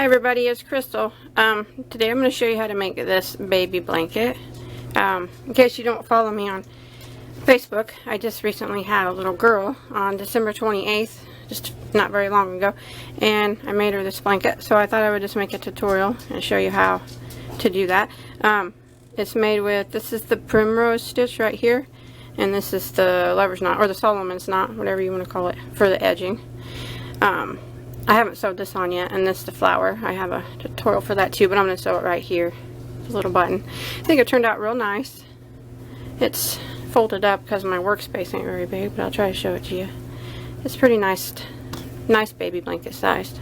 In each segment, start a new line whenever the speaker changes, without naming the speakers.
everybody, it's Crystal. Today I'm going to show you how to make this baby blanket. In case you don't follow me on Facebook, I just recently had a little girl on December 28th, just not very long ago, and I made her this blanket, so I thought I would just make a tutorial and show you how to do that. It's made with, this is the Primrose stitch right here, and this is the lover's knot, or the Solomon's knot, whatever you want to call it, for the edging. I haven't sewed this on yet, and this is the flower. I have a tutorial for that too, but I'm going to sew it right here. It's a little button. I think it turned out real nice. It's folded up because my workspace ain't very big, but I'll try to show it to you. It's pretty nice baby blanket sized.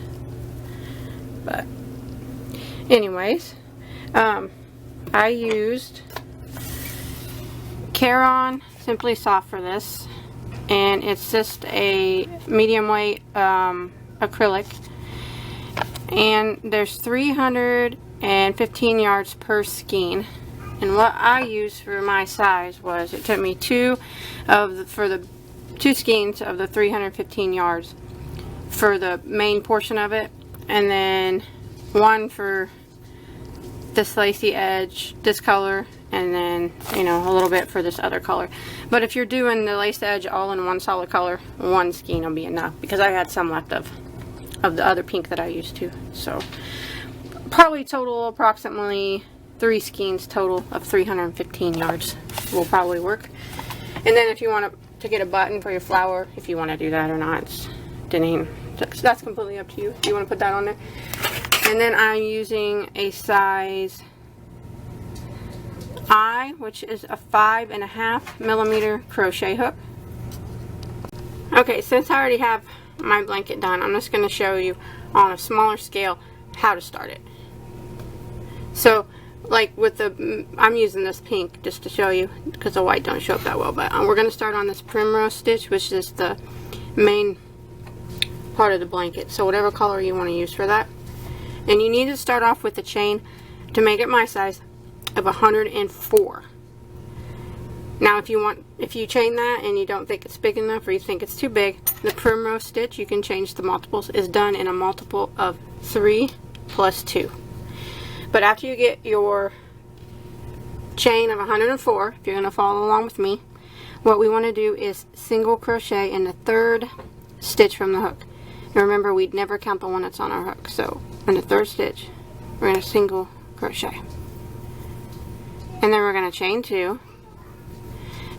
But anyways, I used Caron Simply Soft for this, and it's just a medium weight acrylic, and there's 315 yards per skein, and what I used for my size was, it took me two skeins of the 315 yards for the main portion of it, and then one for this lacy edge, this color, and then, you know, a little bit for this other color. But if you're doing the lace edge all in one solid color, one skein will be enough, because I had some left of the other pink that I used to. So probably total approximately 3 skeins total of 315 yards will probably work. And then if you want to get a button for your flower, if you want to do that or not, that's completely up to you if you want to put that on there. And then I'm using a size I, which is a 5.5 millimeter crochet hook. Okay, since I already have my blanket done, I'm just going to show you on a smaller scale how to start it. So, like with I'm using this pink just to show you, because the white don't show up that well, but we're going to start on this primrose stitch, which is the main part of the blanket. So whatever color you want to use for that. And you need to start off with the chain, to make it my size, of 104. Now if you chain that and you don't think it's big enough, or you think it's too big, the primrose stitch, you can change the multiples, is done in a multiple of 3 plus 2. But after you get your chain of 104, if you're going to follow along with me, what we want to do is single crochet in the 3rd stitch from the hook. And remember, we'd never count the one that's on our hook, so in the 3rd stitch we're going to single crochet, and then we're going to chain 2,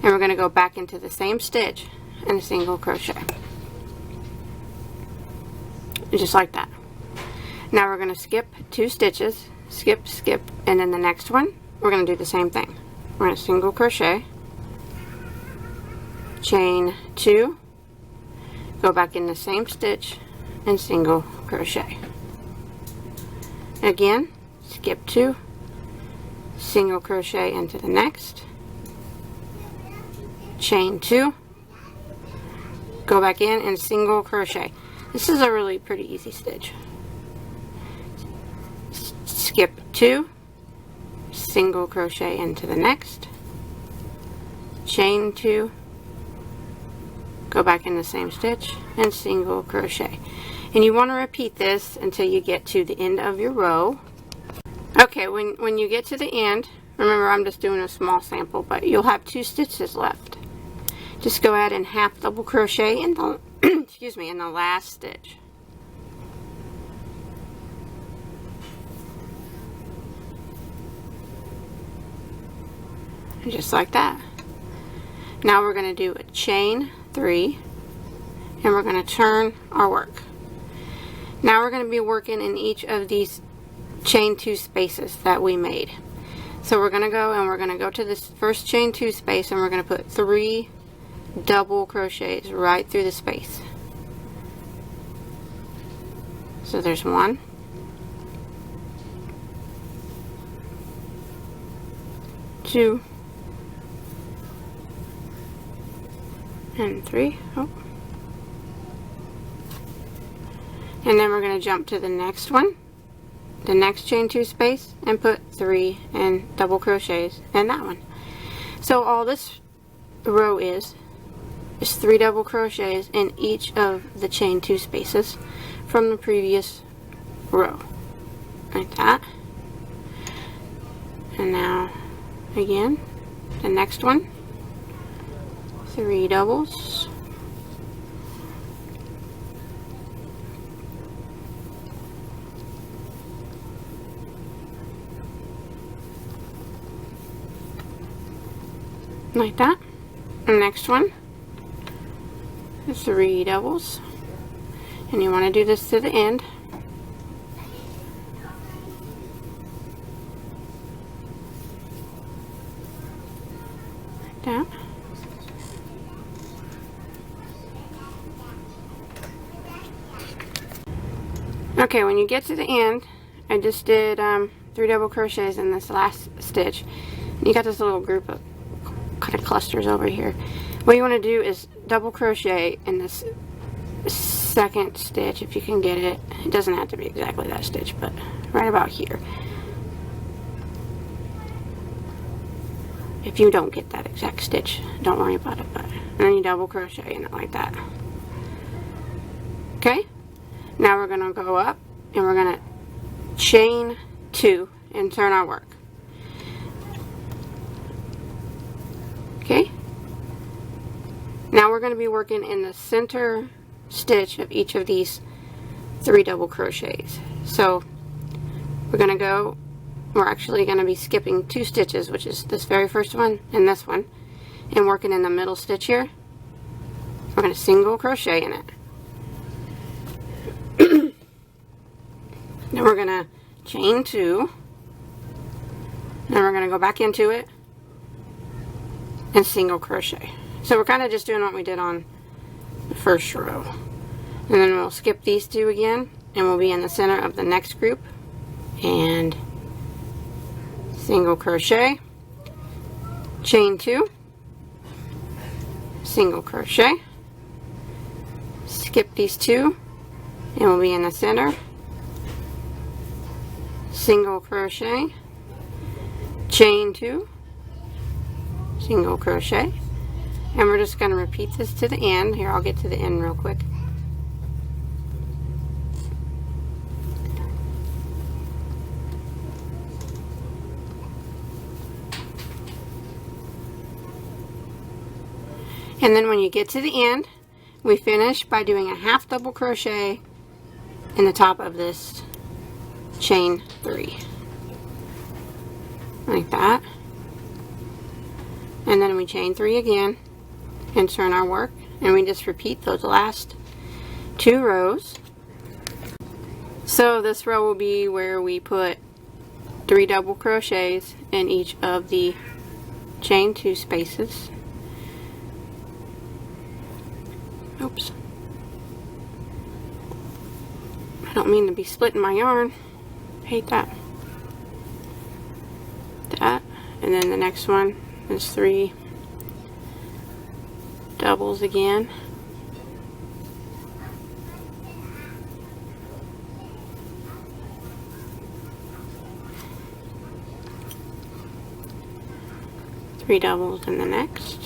and we're going to go back into the same stitch and single crochet, just like that. Now we're going to skip 2 stitches, skip, and then the next one we're going to do the same thing. We're going to single crochet, chain 2, go back in the same stitch and single crochet. Again, skip 2, single crochet into the next, chain 2, go back in and single crochet. This is a really pretty easy stitch. Skip 2, single crochet into the next, chain 2, go back in the same stitch and single crochet. And you want to repeat this until you get to the end of your row. Okay, when you get to the end, remember I'm just doing a small sample, but you'll have 2 stitches left. Just go ahead and half double crochet in the excuse me, in the last stitch. And just like that. Now we're going to do a chain 3, and we're going to turn our work. Now we're going to be working in each of these chain 2 spaces that we made. So we're going to go, and we're going to go to this first chain 2 space, and we're going to put 3 double crochets right through the space. So there's 1, 2, and 3. Oh. And then we're going to jump to the next one, the next chain 2 space, and put 3 and double crochets in that one. So all this row is 3 double crochets in each of the chain 2 spaces from the previous row. like that. And now again, the next one, 3 doubles, like that. And next one is 3 doubles, and you want to do this to the end. Like that. Okay, when you get to the end, I just did 3 double crochets in this last stitch. And you got this little group of kind of clusters over here. What you want to do is double crochet in this second stitch, if you can get it. It doesn't have to be exactly that stitch, but right about here. If you don't get that exact stitch, don't worry about it. But and then you double crochet in it like that. Okay, now we're gonna go up and we're gonna chain 2 and turn our work. Okay, now we're going to be working in the center stitch of each of these 3 double crochets. So we're actually going to be skipping 2 stitches, which is this very first one and this one, and working in the middle stitch here. We're going to single crochet in it. Then we're going to chain 2, then we're going to go back into it and single crochet. So we're kind of just doing what we did on the first row. And then we'll skip these 2 again, and we'll be in the center of the next group and single crochet, chain 2, single crochet, skip these 2, and we'll be in the center, single crochet, chain 2, single crochet, and we're just going to repeat this to the end. Here, I'll get to the end real quick. And then when you get to the end, we finish by doing a half double crochet in the top of this chain 3, like that. And then we chain 3 again and turn our work, and we just repeat those last 2 rows. So this row will be where we put 3 double crochets in each of the chain 2 spaces. Oops. I don't mean to be splitting my yarn. Hate that. That. And then the next one is 3 doubles again. Three doubles in the next.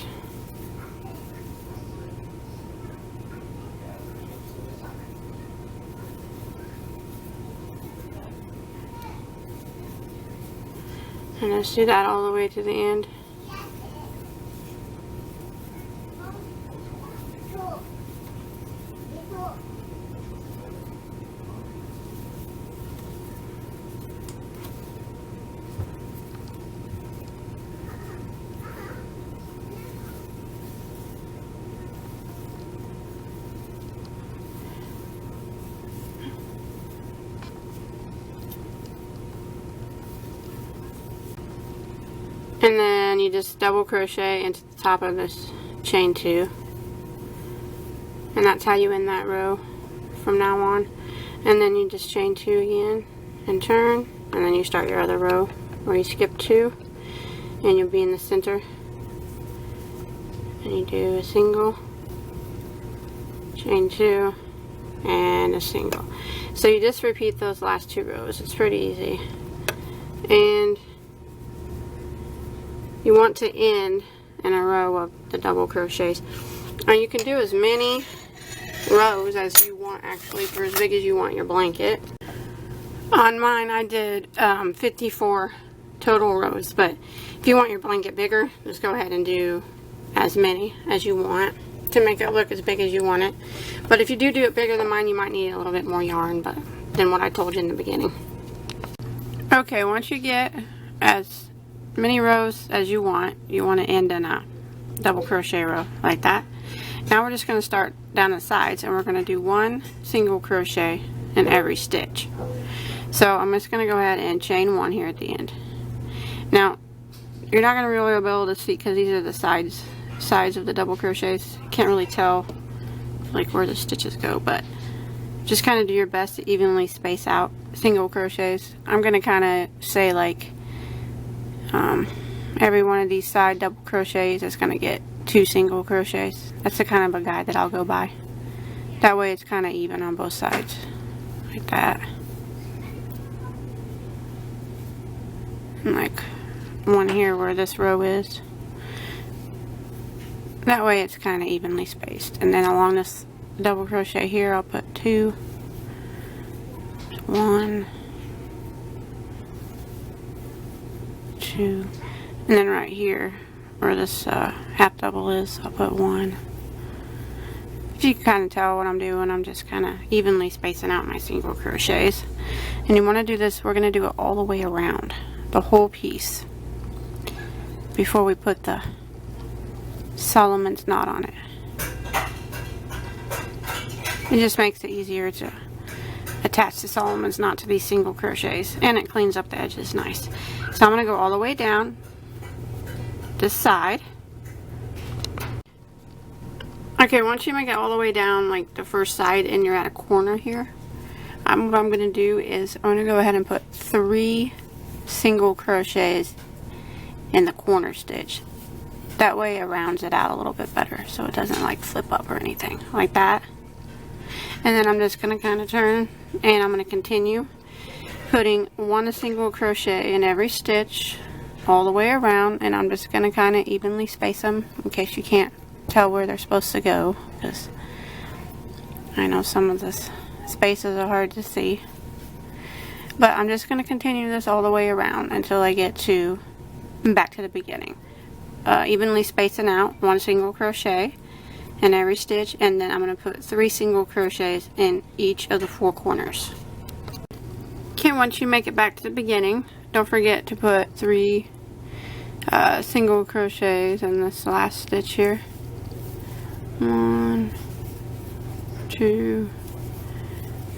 And let's do that all the way to the end. And then you just double crochet into the top of this chain 2, and that's how you end that row from now on. And then you just chain 2 again and turn, and then you start your other row where you skip 2, and you'll be in the center, and you do a single, chain 2, and a single. So you just repeat those last 2 rows. It's pretty easy. And you want to end in a row of the double crochets. Now you can do as many rows as you want, actually, for as big as you want your blanket. On mine I did 54 total rows, but if you want your blanket bigger, just go ahead and do as many as you want to make it look as big as you want it. But if you do it bigger than mine, you might need a little bit more yarn than what I told you in the beginning. Okay, once you get as many rows as you want to end in a double crochet row like that. Now we're just going to start down the sides, and we're going to do 1 single crochet in every stitch. So I'm just going to go ahead and chain 1 here at the end. Now you're not going to really be able to see because these are the sides of the double crochets. You can't really tell like where the stitches go, but just kind of do your best to evenly space out single crochets. I'm going to kind of say like every one of these side double crochets is going to get 2 single crochets. That's the kind of a guide that I'll go by. That way it's kind of even on both sides like that. And like one here where this row is. That way it's kind of evenly spaced. And then along this double crochet here I'll put 2, 1, 2, and then right here where this half double is I'll put 1. If you can kind of tell what I'm doing, I'm just kind of evenly spacing out my single crochets. And you want to do this, we're going to do it all the way around the whole piece before we put the Solomon's knot on it. It just makes it easier to attach the Solomon's knot to these single crochets, and it cleans up the edges nice. So I'm going to go all the way down this side. Okay, once you make it all the way down like the first side and you're at a corner here, what I'm going to do is I'm going to go ahead and put 3 single crochets in the corner stitch. That way it rounds it out a little bit better so it doesn't like flip up or anything like that. And then I'm just going to kind of turn, and I'm going to continue putting 1 single crochet in every stitch all the way around, and I'm just going to kind of evenly space them in case you can't tell where they're supposed to go, because I know some of the spaces are hard to see. But I'm just going to continue this all the way around until I get to back to the beginning. Evenly spacing out 1 single crochet in every stitch, and then I'm going to put 3 single crochets in each of the 4 corners. Okay, once you make it back to the beginning, don't forget to put 3 single crochets in this last stitch here. 1, 2,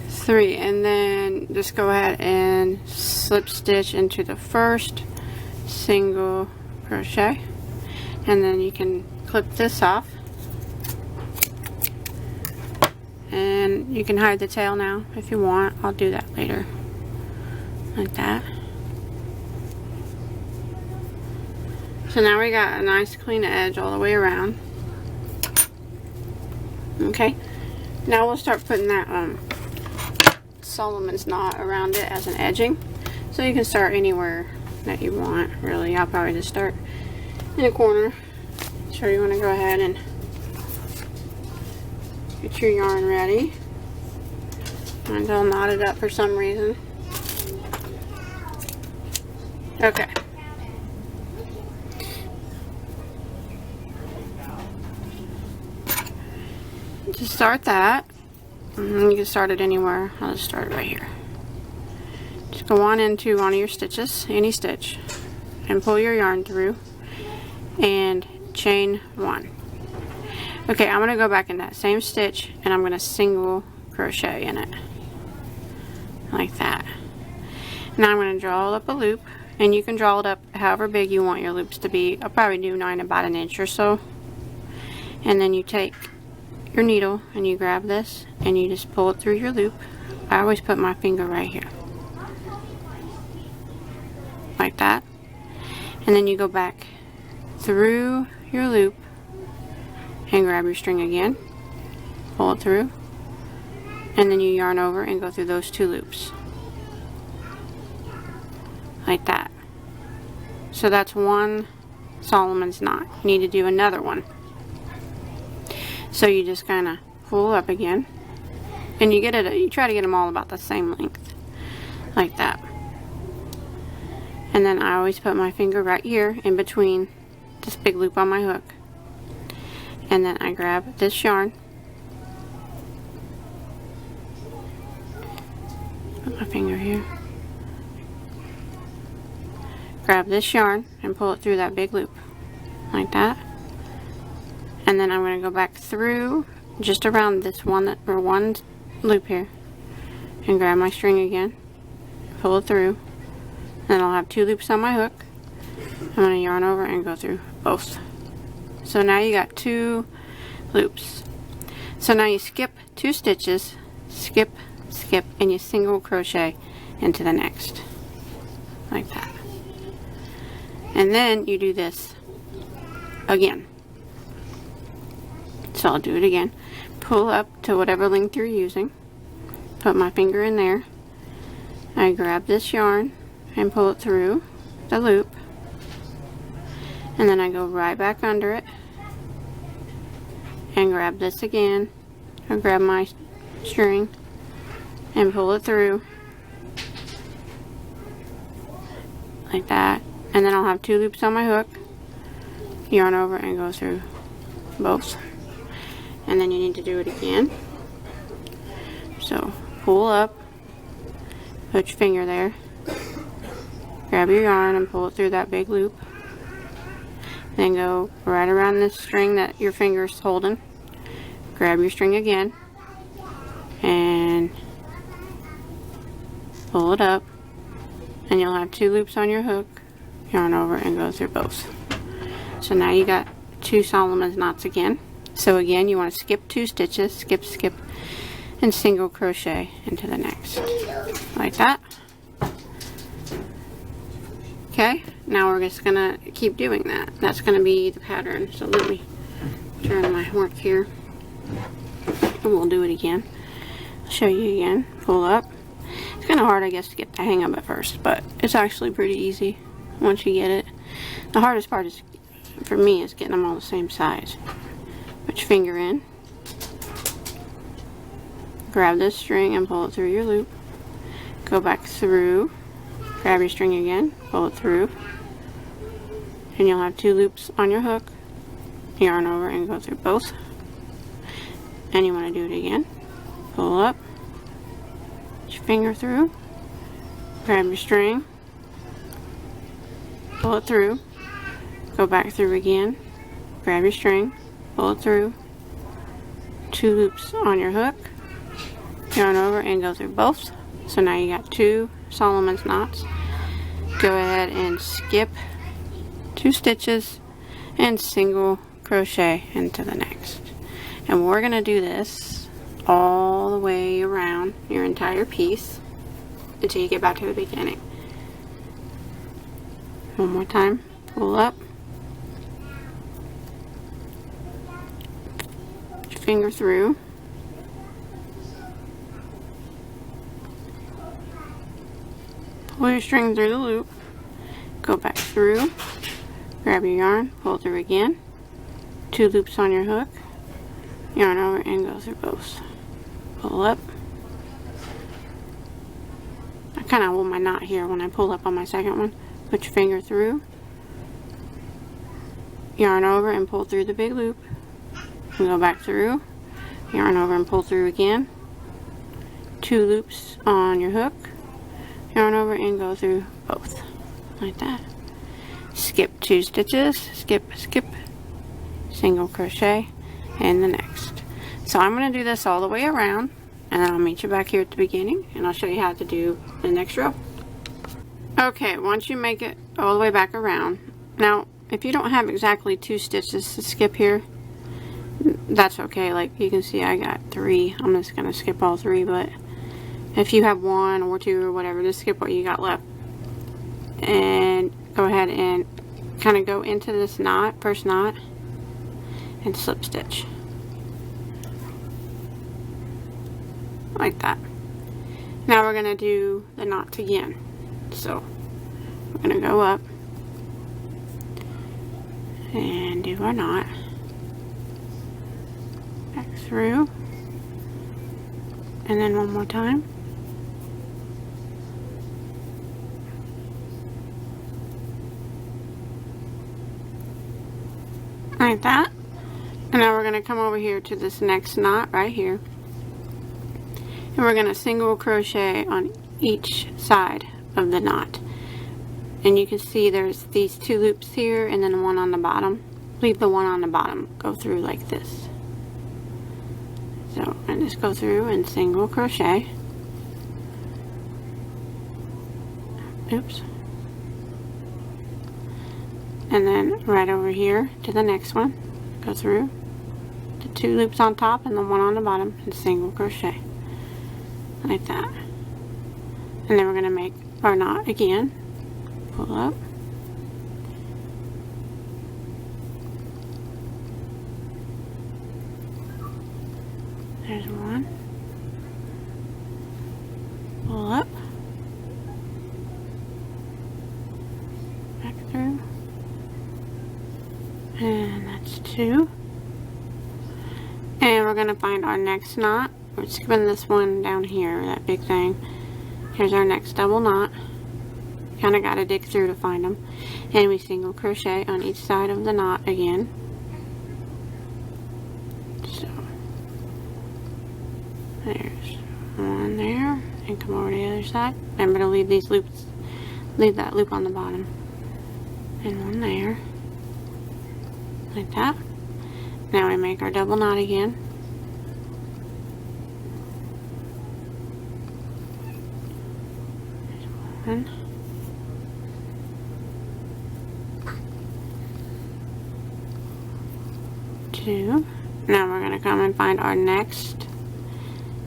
3, and then just go ahead and slip stitch into the first single crochet, and then you can clip this off, and you can hide the tail now if you want. I'll do that later like that. So now we got a nice clean edge all the way around. Okay, now we'll start putting that Solomon's knot around it as an edging. So you can start anywhere that you want, really. I'll probably just start in a corner. So you want to go ahead and get your yarn ready. Mine's all knotted up for some reason. Okay. To start that, you can start it anywhere. I'll just start it right here. Just go on into one of your stitches, any stitch, and pull your yarn through and chain 1. Okay, I'm going to go back in that same stitch and I'm going to single crochet in it like that. Now I'm going to draw up a loop, and you can draw it up however big you want your loops to be. I'll probably do mine about 1 inch or so. And then you take your needle and you grab this and you just pull it through your loop. I always put my finger right here like that, and then you go back through your loop and grab your string again, pull it through, and then you yarn over and go through those 2 loops like that. So that's 1 Solomon's knot. You need to do another one. So you just kind of pull up again, and you try to get them all about the same length like that. And then I always put my finger right here in between this big loop on my hook. And then I grab this yarn, put my finger here, grab this yarn and pull it through that big loop like that. And then I'm going to go back through just around this one loop here and grab my string again, pull it through, and I'll have 2 loops on my hook. I'm going to yarn over and go through both. So now you got 2 loops. So now you skip 2 stitches, skip, skip, and you single crochet into the next like that. And then you do this again. So I'll do it again. Pull up to whatever length you're using, put my finger in there, I grab this yarn and pull it through the loop, and then I go right back under it and grab this again, or grab my string and pull it through like that. And then I'll have 2 loops on my hook, yarn over and go through both. And then you need to do it again. So pull up, put your finger there, grab your yarn and pull it through that big loop. Then go right around this string that your finger's holding, grab your string again and pull it up, and you'll have 2 loops on your hook, yarn over and go through both. So now you got 2 Solomon's knots again. So again, you want to skip 2 stitches, skip, skip, and single crochet into the next like that. Okay, now we're just gonna keep doing that. That's gonna be the pattern. So let me turn my work here and we'll do it again. I'll show you again. Pull up. It's kind of hard, I guess, to get the hang of it first, but it's actually pretty easy once you get it. The hardest part is, for me, is getting them all the same size. Put your finger in, grab this string and pull it through your loop, go back through, grab your string again, pull it through, and you'll have 2 loops on your hook, yarn over and go through both. And you want to do it again. Pull up, put your finger through, grab your string, pull it through, go back through again, grab your string, pull it through, 2 loops on your hook, yarn over and go through both. So now you got 2 Solomon's knots. Go ahead and skip 2 stitches and single crochet into the next. And we're going to do this all the way around your entire piece until you get back to the beginning. One more time. Pull up, put your finger through, pull your string through the loop, go back through, grab your yarn, pull through again, 2 loops on your hook, yarn over and go through both. Pull up. I kind of hold my knot here when I pull up on my second one. Put your finger through, yarn over and pull through the big loop, and go back through, yarn over and pull through again, 2 loops on your hook, yarn over and go through both like that. Skip 2 stitches, skip, skip, single crochet in the next. So I'm going to do this all the way around, and then I'll meet you back here at the beginning and I'll show you how to do the next row. Okay, once you make it all the way back around, now if you don't have exactly 2 stitches to skip here, that's okay. Like you can see I got 3. I'm just going to skip all 3, but if you have 1 or 2 or whatever, just skip what you got left. And go ahead and kind of go into this knot, first knot, and slip stitch. Like that. Now we're going to do the knots again. So we're going to go up and do our knot, back through, and then one more time, like that. And now we're going to come over here to this next knot right here, and we're going to single crochet on each side of the knot. And you can see there's these 2 loops here and then one on the bottom. Leave the one on the bottom, go through like this. So, and just go through and single crochet. Oops. And then right over here to the next one, go through the 2 loops on top and the one on the bottom and single crochet like that. And then we're going to make our knot again. Pull up. There's one. Pull up. Back through. And that's 2. And we're going to find our next knot. We're skipping this one down here, that big thing. Here's our next double knot. Kind of got to dig through to find them. And we single crochet on each side of the knot again. So, there's one there. And come over to the other side. Remember to leave these loops, leave that loop on the bottom. And one there. Like that. Now we make our double knot again. There's one. 2. Now we're going to come and find our next,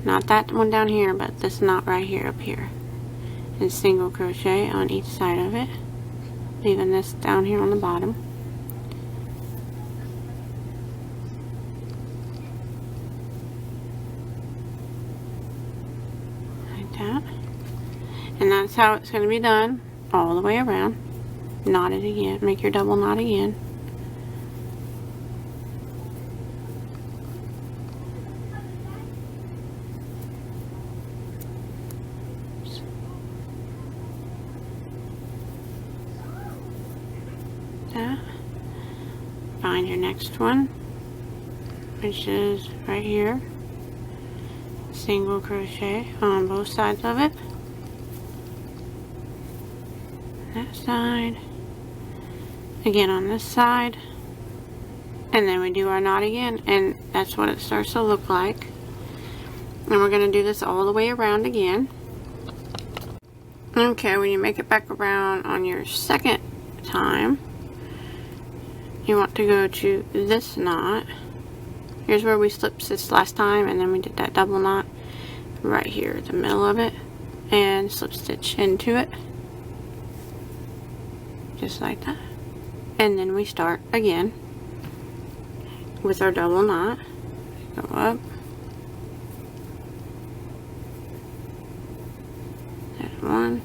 not that one down here, but this knot right here up here, and single crochet on each side of it, leaving this down here on the bottom. Like that. And that's how it's going to be done all the way around. Knot it again, make your double knot again. Find your next one, which is right here. Single crochet on both sides of it. That side. Again on this side. And then we do our knot again, and that's what it starts to look like. And we're going to do this all the way around again. Okay, when you make it back around on your second time, you want to go to this knot. Here's where we slip stitched last time, and then we did that double knot right here, the middle of it, and slip stitch into it, just like that. And then we start again with our double knot. Go up. There's one.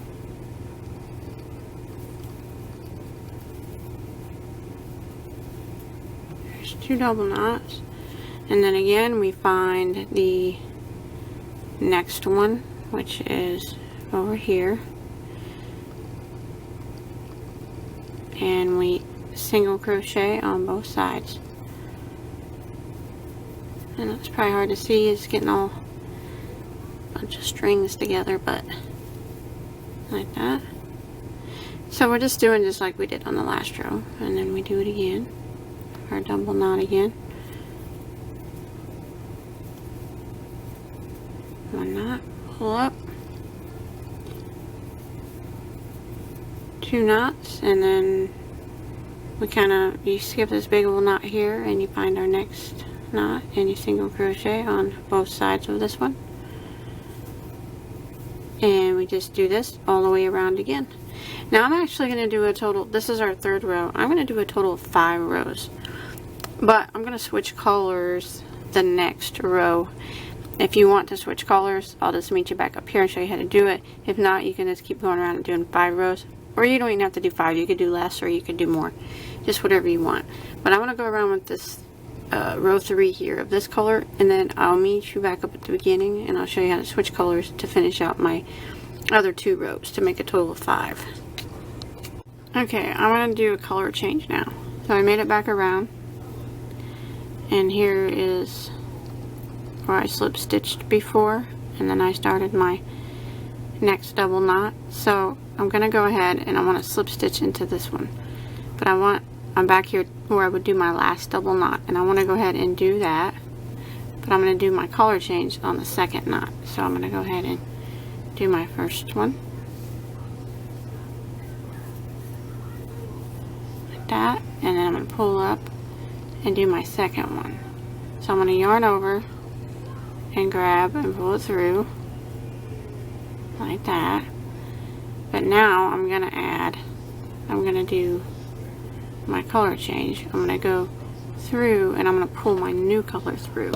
There's 2 double knots. And then again we find the next one, which is over here. And we single crochet on both sides. And it's probably hard to see, it's getting all a bunch of strings together, but like that. So we're just doing just like we did on the last row, and then we do it again, our double knot again. One knot, pull up, 2 knots, and then we you skip this big old knot here, and you find our next knot, and you single crochet on both sides of this one. And we just do this all the way around again. Now I'm actually going to do a total, this is our 3rd row, I'm going to do a total of 5 rows. But I'm going to switch colors the next row. If you want to switch colors, I'll just meet you back up here and show you how to do it. If not, you can just keep going around and doing 5 rows. Or you don't even have to do 5, you could do less or you could do more. Just whatever you want. But I want to go around with this row 3 here of this color, and then I'll meet you back up at the beginning and I'll show you how to switch colors to finish out my other 2 rows to make a total of 5. Okay, I want to do a color change now. So I made it back around, and here is where I slip stitched before, and then I started my next double knot. So I'm going to go ahead and I want to slip stitch into this one, but I'm back here where I would do my last double knot, and I want to go ahead and do that, but I'm going to do my color change on the second knot. So I'm going to go ahead and do my first one like that, and then I'm going to pull up and do my second one. So I'm going to yarn over and grab and pull it through like that. But now I'm going to do my color change. I'm going to go through and I'm going to pull my new color through.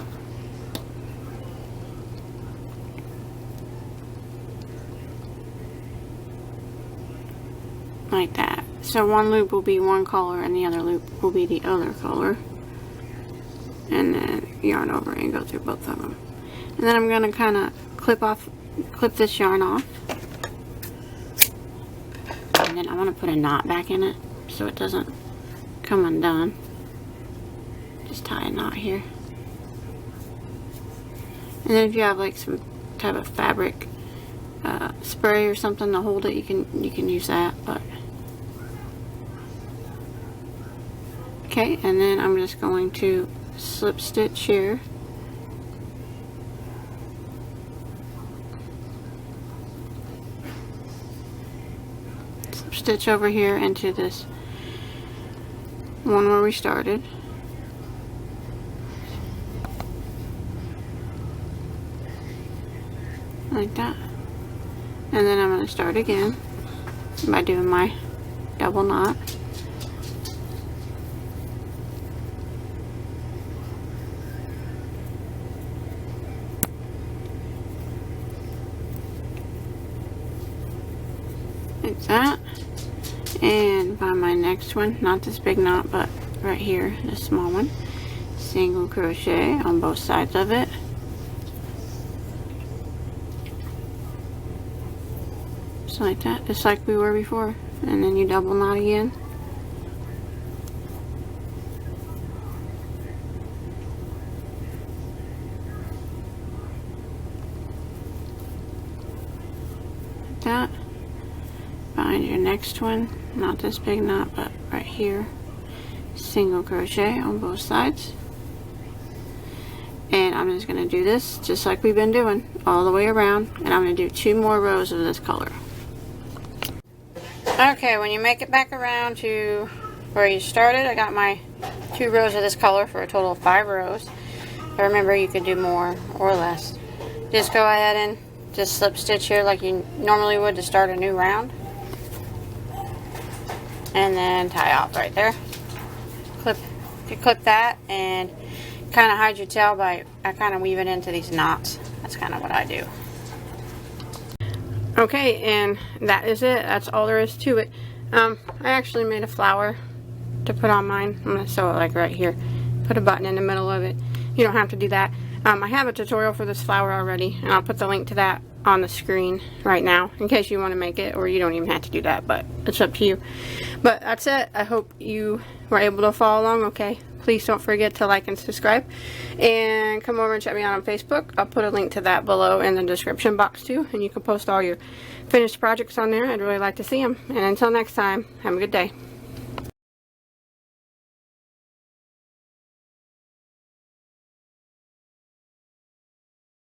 Like that. So one loop will be one color and the other loop will be the other color. And then yarn over and go through both of them. And then I'm going to kind of clip this yarn off. And then I want to put a knot back in it so it doesn't come undone. Just tie a knot here. And then if you have like some type of fabric spray or something to hold it, you can use that. But okay, and then I'm just going to slip stitch here. Slip stitch over here into this one where we started. Like that. And then I'm going to start again by doing my double knot. Like that. And by my next one, not this big knot, but right here, this small one, single crochet on both sides of it. Just like that, just like we were before. And then you double knot again. Like that. Find your next one, not this big knot, but right here, single crochet on both sides. And I'm just going to do this just like we've been doing all the way around, and I'm going to do 2 more rows of this color. Okay, when you make it back around to where you started, I got my 2 rows of this color for a total of 5 rows. But remember, you could do more or less. Just go ahead and just slip stitch here like you normally would to start a new round. And then tie off right there. You clip that and kind of hide your tail by I kind of weave it into these knots. That's kind of what I do. Okay, and that is it. That's all there is to it. I actually made a flower to put on mine. I'm going to sew it like right here. Put a button in the middle of it. You don't have to do that. I have a tutorial for this flower already, and I'll put the link to that on the screen right now in case you want to make it, or you don't even have to do that, but it's up to you. But that's it. I hope you were able to follow along. Okay, please don't forget to like and subscribe, and come over and check me out on Facebook. I'll put a link to that below in the description box too, and you can post all your finished projects on there. I'd really like to see them. And until next time, have a good day.